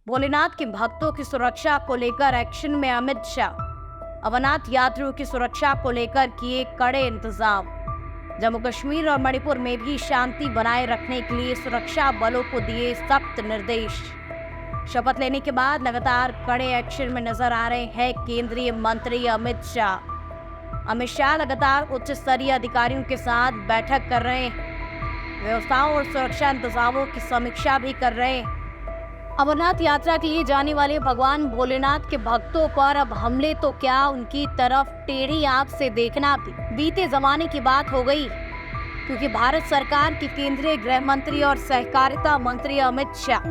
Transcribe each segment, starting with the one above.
भोलेनाथ के भक्तों की सुरक्षा को लेकर एक्शन में अमित शाह। अमरनाथ यात्रियों की सुरक्षा को लेकर किए कड़े इंतजाम। जम्मू कश्मीर और मणिपुर में भी शांति बनाए रखने के लिए सुरक्षा बलों को दिए सख्त निर्देश। शपथ लेने के बाद लगातार कड़े एक्शन में नजर आ रहे हैं केंद्रीय मंत्री अमित शाह। अमित शाह लगातार उच्च स्तरीय अधिकारियों के साथ बैठक कर रहे हैं, व्यवस्थाओं और सुरक्षा इंतजामों की समीक्षा भी कर रहे हैं। अमरनाथ यात्रा के लिए जाने वाले भगवान भोलेनाथ के भक्तों पर अब हमले तो क्या, उनकी तरफ टेढ़ी आंख से देखना भी बीते जमाने की बात हो गई, क्योंकि भारत सरकार के केंद्रीय गृह मंत्री और सहकारिता मंत्री अमित शाह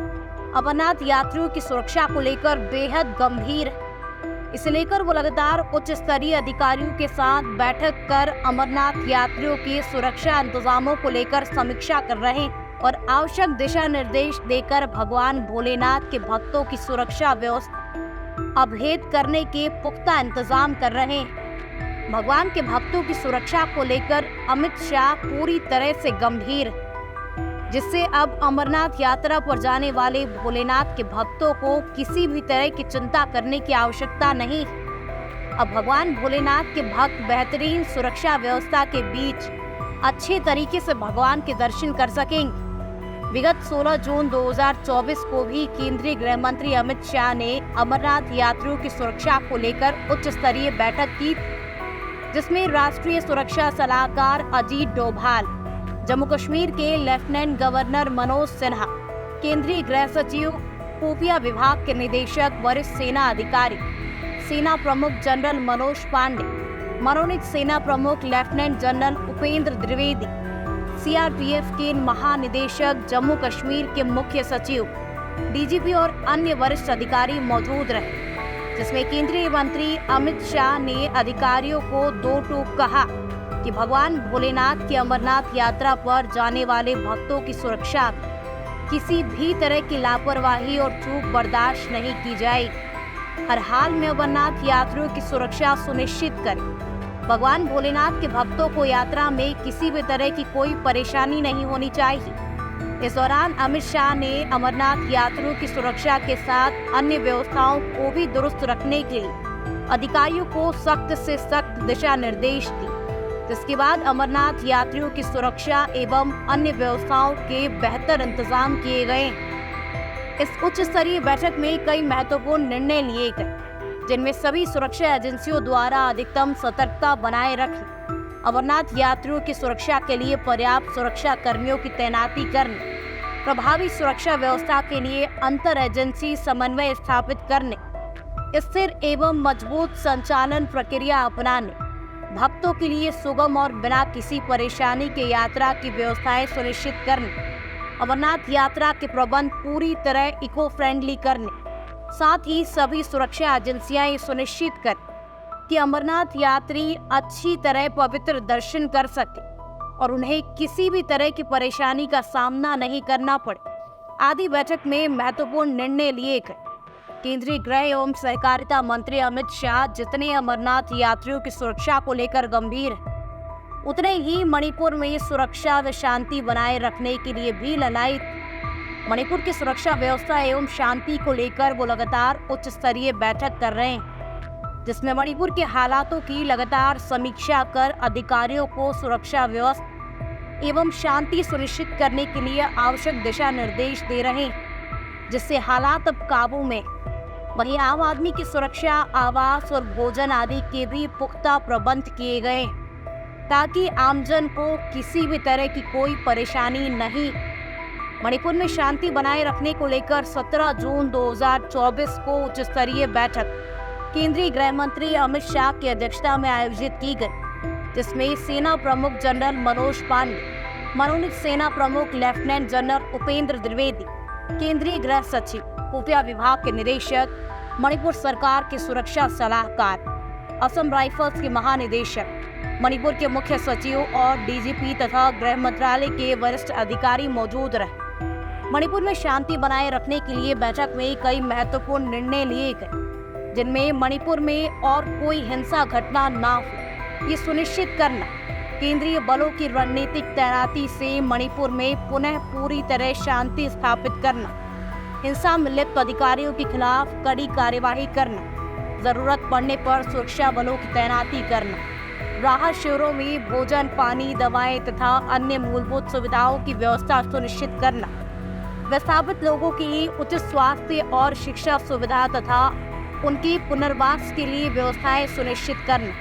अमरनाथ यात्रियों की सुरक्षा को लेकर बेहद गंभीर है। इसे लेकर वो लगातार उच्च स्तरीय अधिकारियों के साथ बैठक कर अमरनाथ यात्रियों के सुरक्षा इंतजामों को लेकर समीक्षा कर रहे हैं और आवश्यक दिशा निर्देश देकर भगवान भोलेनाथ के भक्तों की सुरक्षा व्यवस्था अभेद करने के पुख्ता इंतजाम कर रहे हैं। भगवान के भक्तों की सुरक्षा को लेकर अमित शाह पूरी तरह से गंभीर, जिससे अब अमरनाथ यात्रा पर जाने वाले भोलेनाथ के भक्तों को किसी भी तरह की चिंता करने की आवश्यकता नहीं। अब भगवान भोलेनाथ के भक्त बेहतरीन सुरक्षा व्यवस्था के बीच अच्छे तरीके से भगवान के दर्शन कर सकेंगे। विगत 16 जून 2024 को भी केंद्रीय गृह मंत्री अमित शाह ने अमरनाथ यात्रियों की सुरक्षा को लेकर उच्च स्तरीय बैठक की, जिसमें राष्ट्रीय सुरक्षा सलाहकार अजीत डोभाल, जम्मू कश्मीर के लेफ्टिनेंट गवर्नर मनोज सिन्हा, केंद्रीय गृह सचिव, खुफिया विभाग के निदेशक, वरिष्ठ सेना अधिकारी, सेना प्रमुख जनरल मनोज पांडे, मनोनीत सेना प्रमुख lieutenant general Upendra Dwivedi, CRPF के महानिदेशक, जम्मू कश्मीर के मुख्य सचिव, डीजीपी और अन्य वरिष्ठ अधिकारी मौजूद रहे, जिसमें केंद्रीय मंत्री अमित शाह ने अधिकारियों को दो टूक कहा कि भगवान भोलेनाथ की अमरनाथ यात्रा पर जाने वाले भक्तों की सुरक्षा किसी भी तरह की लापरवाही और चूक बर्दाश्त नहीं की जाएगी। हर हाल में अमरनाथ यात्रियों की सुरक्षा सुनिश्चित करें। भगवान भोलेनाथ के भक्तों को यात्रा में किसी भी तरह की कोई परेशानी नहीं होनी चाहिए। इस दौरान अमित शाह ने अमरनाथ यात्रियों की सुरक्षा के साथ अन्य व्यवस्थाओं को भी दुरुस्त रखने के लिए अधिकारियों को सख्त से सख्त दिशा निर्देश दिए, जिसके बाद अमरनाथ यात्रियों की सुरक्षा एवं अन्य व्यवस्थाओं के बेहतर इंतजाम किए गए। इस उच्च स्तरीय बैठक में कई महत्वपूर्ण निर्णय लिए गए, जिनमें सभी सुरक्षा एजेंसियों द्वारा अधिकतम सतर्कता बनाए रखने, अमरनाथ यात्रियों की सुरक्षा के लिए पर्याप्त सुरक्षा कर्मियों की तैनाती करने, प्रभावी सुरक्षा व्यवस्था के लिए अंतर एजेंसी समन्वय स्थापित करने, स्थिर एवं मजबूत संचालन प्रक्रिया अपनाने, भक्तों के लिए सुगम और बिना किसी परेशानी के यात्रा की व्यवस्थाएं सुनिश्चित करने, अमरनाथ यात्रा के प्रबंध पूरी तरह इको फ्रेंडली करने, साथ ही सभी सुरक्षा एजेंसियां ये सुनिश्चित करें कि अमरनाथ यात्री अच्छी तरह पवित्र दर्शन कर सके और उन्हें किसी भी तरह की परेशानी का सामना नहीं करना पड़े आदि बैठक में महत्वपूर्ण निर्णय लिए गए। केंद्रीय गृह एवं सहकारिता मंत्री अमित शाह जितने अमरनाथ यात्रियों की सुरक्षा को लेकर गंभीर हैं, उतने ही मणिपुर में सुरक्षा व शांति बनाए रखने के लिए भी ललायित। मणिपुर की सुरक्षा व्यवस्था एवं शांति को लेकर वो लगातार उच्च स्तरीय बैठक कर रहे हैं, जिसमें मणिपुर के हालातों की लगातार समीक्षा कर अधिकारियों को सुरक्षा व्यवस्था एवं शांति सुनिश्चित करने के लिए आवश्यक दिशा निर्देश दे रहे हैं, जिससे हालात अब काबू में। वहीं आम आदमी की सुरक्षा, आवास और भोजन आदि के भी पुख्ता प्रबंध किए गए, ताकि आमजन को किसी भी तरह की कोई परेशानी नहीं। मणिपुर में शांति बनाए रखने को लेकर 17 जून 2024 को उच्च स्तरीय बैठक केंद्रीय गृह मंत्री अमित शाह की अध्यक्षता में आयोजित की गई, जिसमें सेना प्रमुख जनरल मनोज पांडे, मनोनीत सेना प्रमुख लेफ्टिनेंट जनरल उपेंद्र द्विवेदी, केंद्रीय गृह सचिव, खुफिया विभाग के निदेशक, मणिपुर सरकार के सुरक्षा सलाहकार, असम राइफल्स के महानिदेशक, मणिपुर के मुख्य सचिव और डीजीपी तथा गृह मंत्रालय के वरिष्ठ अधिकारी मौजूद रहे। मणिपुर में शांति बनाए रखने के लिए बैठक में कई महत्वपूर्ण निर्णय लिए गए, जिनमें मणिपुर में और कोई हिंसा घटना न हो ये सुनिश्चित करना, केंद्रीय बलों की रणनीतिक तैनाती से मणिपुर में पुनः पूरी तरह शांति स्थापित करना, हिंसा में लिप्त अधिकारियों के खिलाफ कड़ी कार्यवाही करना, जरूरत पड़ने पर सुरक्षा बलों की तैनाती करना, राहत शिविरों में भोजन, पानी, दवाएं तथा अन्य मूलभूत सुविधाओं की व्यवस्था सुनिश्चित करना, विस्थापित लोगों की उचित स्वास्थ्य और शिक्षा सुविधा तथा उनकी पुनर्वास के लिए व्यवस्थाएं सुनिश्चित करना,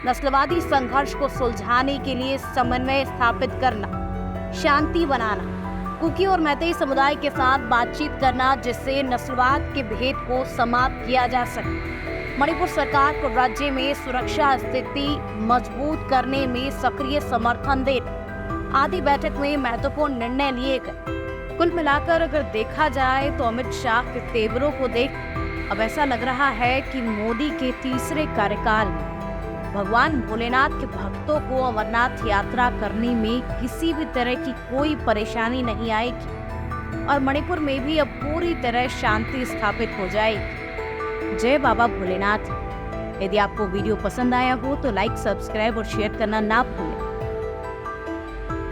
नस्लवादी संघर्ष को सुलझाने के लिए समन्वय स्थापित करना, शांति बनाना, कुकी और मैतेई समुदाय के साथ बातचीत करना जिससे नस्लवाद के भेद को समाप्त किया जा सके, मणिपुर सरकार को राज्य में सुरक्षा स्थिति मजबूत करने में सक्रिय समर्थन देना आदि बैठक में महत्वपूर्ण निर्णय लिए गए। कुल मिलाकर अगर देखा जाए तो अमित शाह के तेवरों को देख अब ऐसा लग रहा है कि मोदी के तीसरे कार्यकाल में भगवान भोलेनाथ के भक्तों को अमरनाथ यात्रा करने में किसी भी तरह की कोई परेशानी नहीं आएगी और मणिपुर में भी अब पूरी तरह शांति स्थापित हो जाएगी। जय बाबा भोलेनाथ। यदि आपको वीडियो पसंद आया हो तो लाइक, सब्सक्राइब और शेयर करना ना भूलें।